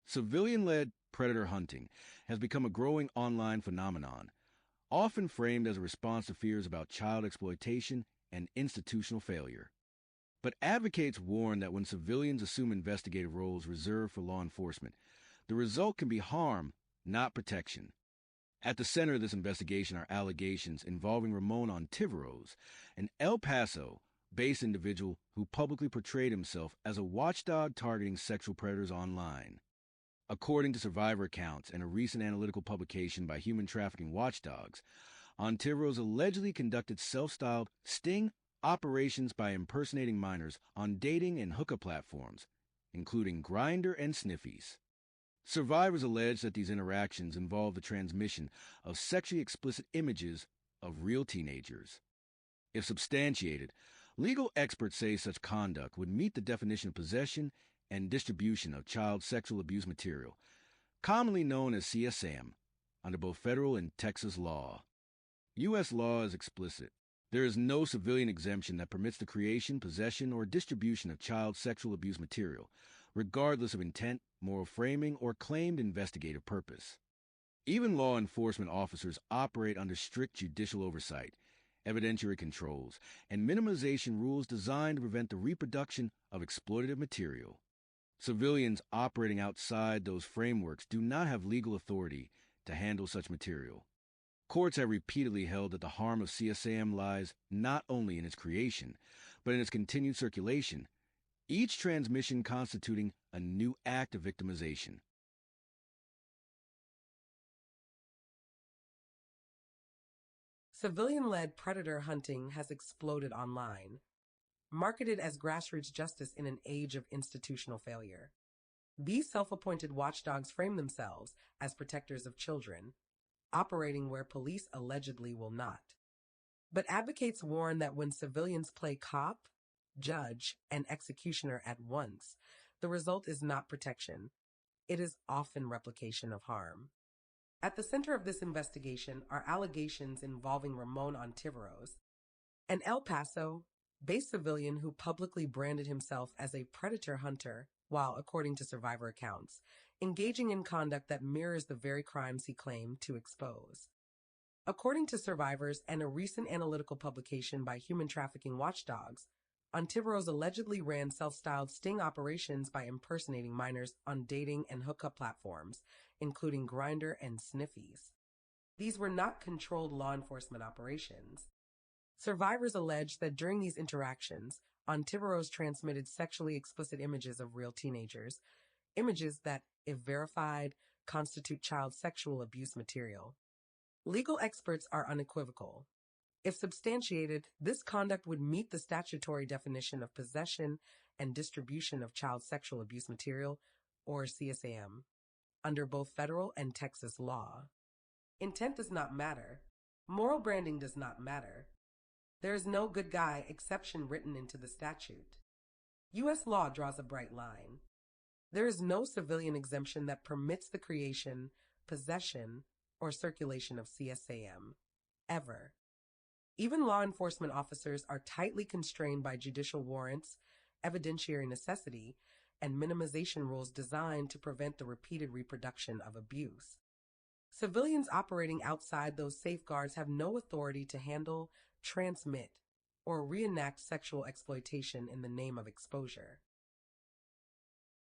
Civilian-led predator hunting has become a growing online phenomenon, often framed as a response to fears about child exploitation and institutional failure. But advocates warn that when civilians assume investigative roles reserved for law enforcement, the result can be harm, not protection. At the center of this investigation are allegations involving Ramon Ontiveros, an El Paso-based individual who publicly portrayed himself as a watchdog targeting sexual predators online. According to survivor accounts and a recent analytical publication by human trafficking watchdogs, Ontiveros allegedly conducted self-styled sting operations by impersonating minors on dating and hookup platforms, including Grindr and Sniffies. Survivors allege that these interactions involve the transmission of sexually explicit images of real teenagers. If substantiated, legal experts say such conduct would meet the definition of possession and distribution of child sexual abuse material, commonly known as CSAM, under both federal and Texas law. U.S. law is explicit. There is no civilian exemption that permits the creation, possession, or distribution of child sexual abuse material, regardless of intent, moral framing, or claimed investigative purpose. Even law enforcement officers operate under strict judicial oversight, evidentiary controls, and minimization rules designed to prevent the reproduction of exploitative material. Civilians operating outside those frameworks do not have legal authority to handle such material. Courts have repeatedly held that the harm of CSAM lies not only in its creation, but in its continued circulation, each transmission constituting a new act of victimization. Civilian-led predator hunting has exploded online, marketed as grassroots justice in an age of institutional failure. These self-appointed watchdogs frame themselves as protectors of children, operating where police allegedly will not. But advocates warn that when civilians play cop, judge, and executioner at once, the result is not protection. It is often replication of harm. At the center of this investigation are allegations involving Ramon Ontiveros, an El Paso-based civilian who publicly branded himself as a predator hunter while, according to survivor accounts, engaging in conduct that mirrors the very crimes he claimed to expose. According to survivors and a recent analytical publication by human trafficking watchdogs, Ontiveros allegedly ran self-styled sting operations by impersonating minors on dating and hookup platforms, including Grindr and Sniffies. These were not controlled law enforcement operations. Survivors allege that during these interactions, Ontiveros transmitted sexually explicit images of real teenagers, images that, if verified, constitute child sexual abuse material. Legal experts are unequivocal. If substantiated, this conduct would meet the statutory definition of possession and distribution of child sexual abuse material, or CSAM, under both federal and Texas law. Intent does not matter. Moral branding does not matter. There is no good guy exception written into the statute. U.S. law draws a bright line. There is no civilian exemption that permits the creation, possession, or circulation of CSAM, ever. Even law enforcement officers are tightly constrained by judicial warrants, evidentiary necessity, and minimization rules designed to prevent the repeated reproduction of abuse. Civilians operating outside those safeguards have no authority to handle, transmit, or reenact sexual exploitation in the name of exposure.